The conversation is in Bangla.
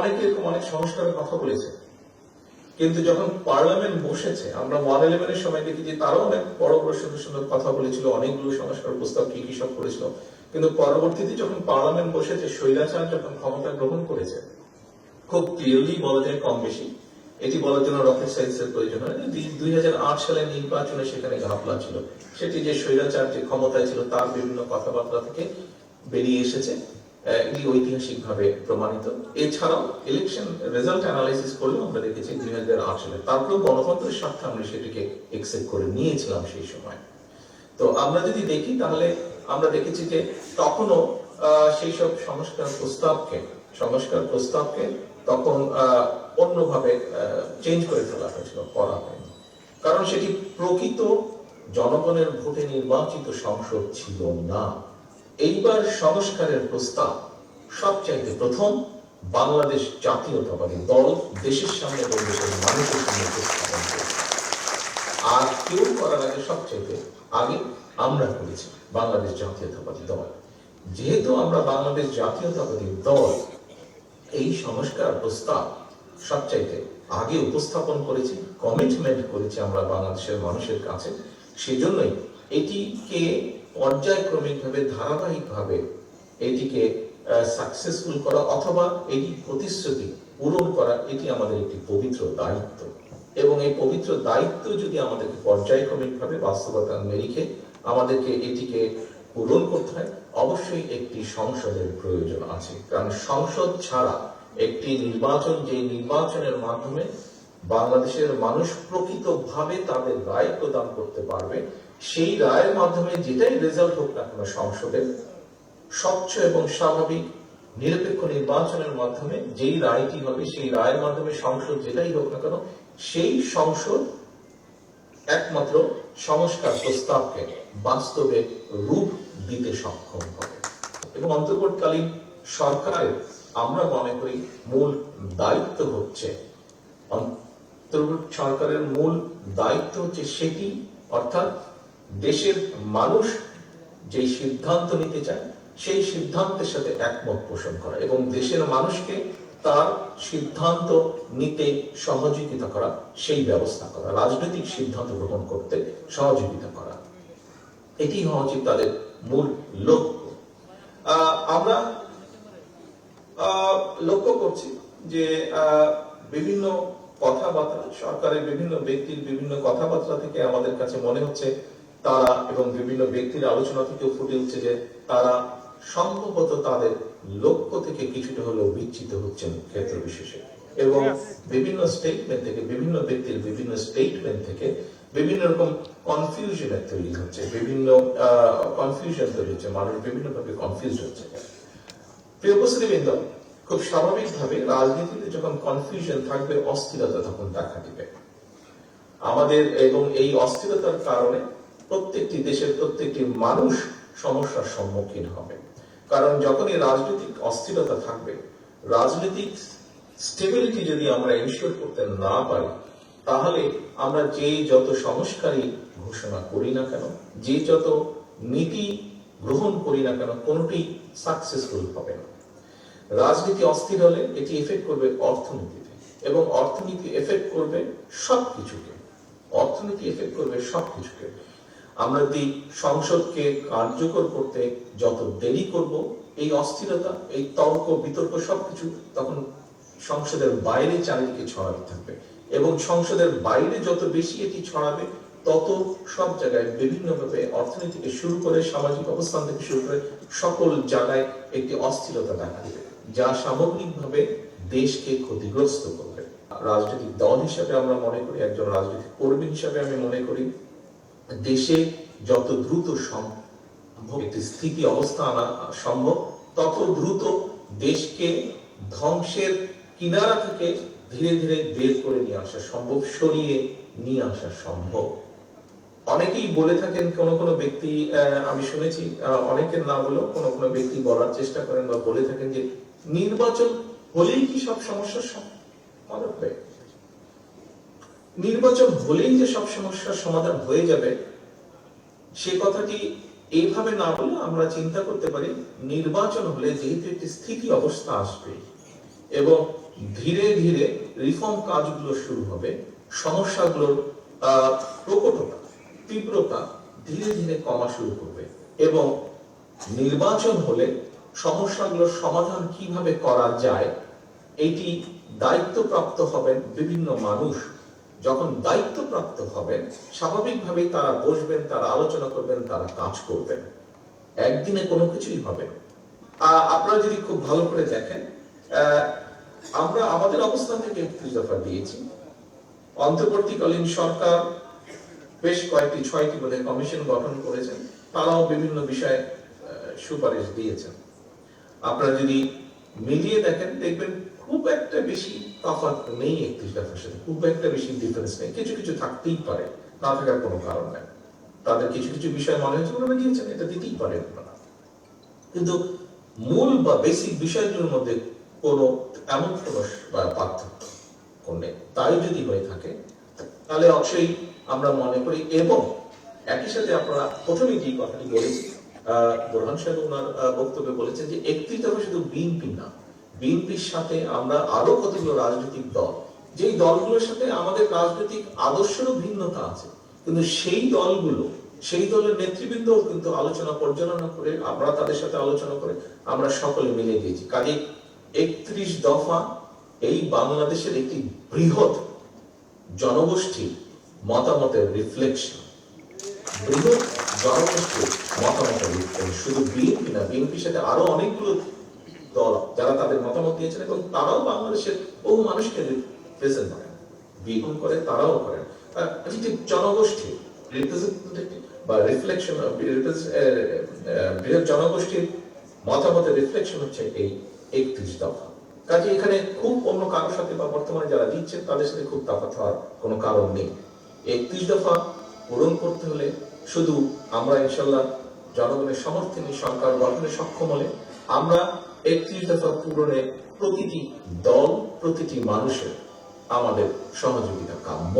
অনেকে এরকম অনেক সংস্কারের কথা বলেছে, কিন্তু যখন পার্লামেন্ট বসেছে আমরা 111 সময় দেখি যে তারাও অনেক বড় বড় সুন্দর সুন্দর কথা বলেছিল, অনেকগুলো সংস্কার প্রস্তাব কি কি সব করেছিল, কিন্তু পরবর্তীতে যখন পার্লামেন্ট বসেছে, স্বৈরাচার যখন ক্ষমতা গ্রহণ করেছে, খুব ক্লিয়ারলি বলা যায় কম বেশি, এটি বলার জন্য রকেট সায়েন্সের প্রয়োজন হয়। 2008 সালের নির্বাচনে সেখানে ঘাপলা ছিল, সেটি যে স্বৈরাচার যে ক্ষমতায় ছিল তার বিভিন্ন কথাবার্তা থেকে বেরিয়ে এসেছে, এটি ঐতিহাসিকভাবে প্রমাণিত। এছাড়াও ইলেকশন রেজাল্ট অ্যানালাইসিস করলেও আমরা দেখেছি 2008 সালে, তারপরেও গণতন্ত্রের স্বার্থে আমরা সেটিকে একসেপ্ট করে নিয়েছিলাম সেই সময়। তো আমরা যদি দেখি তাহলে আমরা দেখেছি যে তখনও সেই সব সংস্কার প্রস্তাবকে তখন অন্যভাবে চেঞ্জ করে ফেলা হয়েছিল, করা হয়নি, কারণ সেটি প্রকৃত জনগণের ভোটে নির্বাচিত সংসদ ছিল না। এইবার সংস্কারের প্রস্তাব সবচাইতে প্রথম বাংলাদেশ জাতীয়তাবাদী দল দেশের সামনে দেশের মানুষের সামনে উপস্থাপন করেছে, আর কেউ করার আগে সবচাইতে আগে আমরা করেছি বাংলাদেশ জাতীয়তাবাদী দল। যেহেতু আমরা বাংলাদেশ জাতীয়তাবাদী দল এই সংস্কার প্রস্তাব সবচাইতে আগে উপস্থাপন করেছি, কমিটমেন্ট করেছি আমরা বাংলাদেশের মানুষের কাছে, সেজন্যই এটিকে পর্যায়ক্রমিকভাবে ধারাবাহিকভাবে এটিকে সাকসেসফুল করা অথবা এটি প্রতিশ্রুতি পূরণ করা, এটি আমাদের একটি পবিত্র দায়িত্ব। এবং এই পবিত্র দায়িত্ব যদি আমাদেরকে পর্যায়ক্রমিকভাবে বাস্তবতার নিরিখে আমাদেরকে এটিকে পূরণ করতে হয়, অবশ্যই একটি সংসদের প্রয়োজন আছে, কারণ সংসদ ছাড়া একটি নির্বাচন, যে নির্বাচনের মাধ্যমে বাংলাদেশের মানুষ প্রকৃতভাবে তাদের রায় প্রদান করতে পারবে, সেই রায়ের মাধ্যমে যেটাই রেজাল্ট হোক না কেন সংসদের, স্বচ্ছ এবং স্বাভাবিক নিরপেক্ষ নির্বাচনের মাধ্যমে যেই রায়টি হবে, সেই রায়ের মাধ্যমে সংসদ যেটাই হোক না কেন, সেই সংসদ একমাত্র সংস্কার প্রস্তাবকে বাস্তবে রূপ দিতে সক্ষম হবে। এবং অন্তর্বর্তীকালীন সরকারের আমরা মনে করি মূল দায়িত্ব হচ্ছে, সরকারের মূল দায়িত্ব হচ্ছে সেটি, অর্থাৎ দেশের মানুষ যে সিদ্ধান্ত নিতে চায় সেই সিদ্ধান্তের সাথে একমত পোষণ করা এবং দেশের মানুষকে তার সিদ্ধান্ত নিতে সহযোগিতা করা, সেই ব্যবস্থা করা, রাজনৈতিক সিদ্ধান্ত গ্রহণ করতে সহযোগিতা করা, এটি হওয়া উচিত তাদের মূল লক্ষ্য। আমরা লক্ষ্য করছি যে বিভিন্ন কথাবার্তা, সরকারের বিভিন্ন ব্যক্তির বিভিন্ন কথাবার্তা থেকে আমাদের কাছে মনে হচ্ছে তারা, এবং বিভিন্ন ব্যক্তির আলোচনা থেকে ফুটে উঠছে যে তারা সম্ভবত তাদের লক্ষ্য থেকে কিছুটা হলেও বিচ্যুত হচ্ছেন ক্ষেত্র বিশেষে, এবং বিভিন্ন স্টেটমেন্ট থেকে, বিভিন্ন ব্যক্তির বিভিন্ন স্টেটমেন্ট থেকে বিভিন্ন রকম কনফিউশনের তৈরি হচ্ছে, বিভিন্ন কনফিউশন তৈরি হচ্ছে, মানুষ বিভিন্ন ভাবে কনফিউজ হচ্ছে। প্রিয় উপস্থিতিবৃন্দ, খুব স্বাভাবিকভাবে রাজনীতিতে যখন কনফিউশন থাকবে, অস্থিরতা তখন দেখা দিবে আমাদের, এবং এই অস্থিরতার কারণে প্রত্যেকটি দেশের প্রত্যেকটি মানুষ সমস্যার সম্মুখীন হবে। কারণ যখনই রাজনৈতিক অস্থিরতা থাকবে, রাজনৈতিক স্টেবিলিটি যদি আমরা এনশিওর করতে না পারি, তাহলে আমরা যে যত সংস্কারই ঘোষণা করি না কেন, যে যত নীতি গ্রহণ করি না কেন, কোনটি সাকসেসফুল হবে না। রাজনীতি অস্থির হলে এটি এফেক্ট করবে অর্থনীতিতে, এবং অর্থনীতি এফেক্ট করবে সবকিছুকে, অর্থনীতি এফেক্ট করবে সবকিছুকে। আমরা যদি সংসদকে কার্যকর করতে যত দেরি করব, এই অস্থিরতা, এই তর্ক বিতর্ক সবকিছু তখন সংসদের বাইরে চারিদিকে ছড়াতে থাকবে, এবং সংসদের বাইরে যত বেশি এটি ছড়াবে, তত সব জায়গায় বিভিন্নভাবে অর্থনীতি থেকে শুরু করে সামাজিক অবস্থান থেকে শুরু করে সকল জায়গায় একটি অস্থিরতা দেখা দেবে, যা সামগ্রিকভাবে দেশকে ক্ষতিগ্রস্ত করবে। রাজনৈতিক দল হিসেবে আমরা মনে করি, একজন রাজনৈতিক কর্মী হিসেবে আমি মনে করি, দেশে যত দ্রুত সম্ভব একটি স্থিতি অবস্থা আনা সম্ভব, তত দ্রুত দেশকে ধ্বংসের কিনারা থেকে ধীরে ধীরে বের করে নিয়ে আসা সম্ভব, সরিয়ে নিয়ে আসা সম্ভব। অনেকেই বলে থাকেন, কোন কোন ব্যক্তি, আমি শুনেছি অনেকের নাম বলেও কোন কোন ব্যক্তি বলার চেষ্টা করেন বা বলে থাকেন যে নির্বাচন হলেই কি সব সমস্যার সমাধান হবে? নির্বাচন হলেই যে সব সমস্যার সমাধান হয়ে যাবে, সে কথাটি এইভাবে না বলে আমরা চিন্তা করতে পারি, নির্বাচন হলে যেহেতু একটি স্থিতি অবস্থা আসবে, এবং ধীরে ধীরে রিফর্ম কাজগুলো শুরু হবে, সমস্যাগুলোর প্রকটতা, তীব্রতা ধীরে ধীরে কমা শুরু করবে এবং নির্বাচন হলে সমস্যাগুলোর সমাধান কিভাবে করা যায় এটি দায়িত্বপ্রাপ্ত হবেন বিভিন্ন মানুষ। যখন দায়িত্বপ্রাপ্ত হবেন স্বাভাবিকভাবেই তারা বসবেন, তারা আলোচনা করবেন, তারা কাজ করবেন। একদিনে কোনো কিছুই হবে না। আপনারা যদি খুব ভালো করে দেখেন, আমরা আমাদের অবস্থান থেকে 31 দফা দিয়েছি। অন্তর্বর্তীকালীন সরকার বেশ কয়েকটি 6টি বোধহয় কমিশন গঠন করেছেন, তারাও বিভিন্ন বিষয়ে সুপারিশ দিয়েছেন। আপনারা যদি মিলিয়ে দেখেন দেখবেন খুব একটা বেশি তফাৎ নেই 31 দফার সাথে, খুব একটা বেশি ডিফারেন্স নেই। কিছু কিছু থাকতেই পারে, না থাকার কোনো কারণ নেই। তাদের কিছু কিছু বিষয় মনে হচ্ছে ওনারা দিয়েছেন, এটা দিতেই পারে আপনারা, কিন্তু মূল বা বেসিক বিষয়গুলোর মধ্যে কোনো এমন কোনো পার্থক্য নেই। তাই যদি হয়ে থাকে তাহলে অবশ্যই আমরা মনে করি, এবং একই সাথে আপনারা প্রথমে যে কথাটি বলেছি, বোরহান সাহেব ওনার বক্তব্যে বলেছেন যে 31 দফা শুধু বিএনপি না, বিএনপির সাথে আমরা আরো কতগুলো রাজনৈতিক দল, যেই দলগুলোর সাথে আমাদের রাজনৈতিক আদর্শেরও ভিন্নতা আছে, কিন্তু সেই দলগুলো, সেই দলের নেতৃবৃন্দ কিন্তু আলোচনা পর্যালোচনা করে, আমরা তাদের সাথে আলোচনা করে আমরা সকলে মিলে দিয়েছি। কাজে 31 দফা এই বাংলাদেশের একটি বৃহৎ জনগোষ্ঠীর মতামতের রিফ্লেকশন, বৃহৎ জনগোষ্ঠীর মতামতের রিফ্লেকশন। শুধু বিএনপি না, বিএনপির সাথে আরো অনেকগুলো দল যারা তাদের মতামত দিয়েছেন, এবং তারাও বাংলাদেশের বহু মানুষকে রিপ্রেজেন্ট করেন, বিগুণ করে, তারাও করেন। জনগোষ্ঠীর রিপ্রেজেন্টেটিভ বা রিফ্লেকশন, বৃহৎ জনগোষ্ঠীর মতামতের রিফ্লেকশন হচ্ছে এই 31 দফা। কাজে এখানে খুব অন্য কারোর সাথে বা বর্তমানে যারা দিচ্ছেন তাদের সাথে খুব তফাৎ হওয়ার কোনো কারণ নেই। 31 দফা পূরণ করতে হলে শুধু আমরা ইনশাল্লাহ জনগণের সমর্থনে সরকার গঠনে সক্ষম হলে আমরা 31 দফা পূরণে প্রতিটি দল, প্রতিটি মানুষের আমাদের সহযোগিতা কাম্য।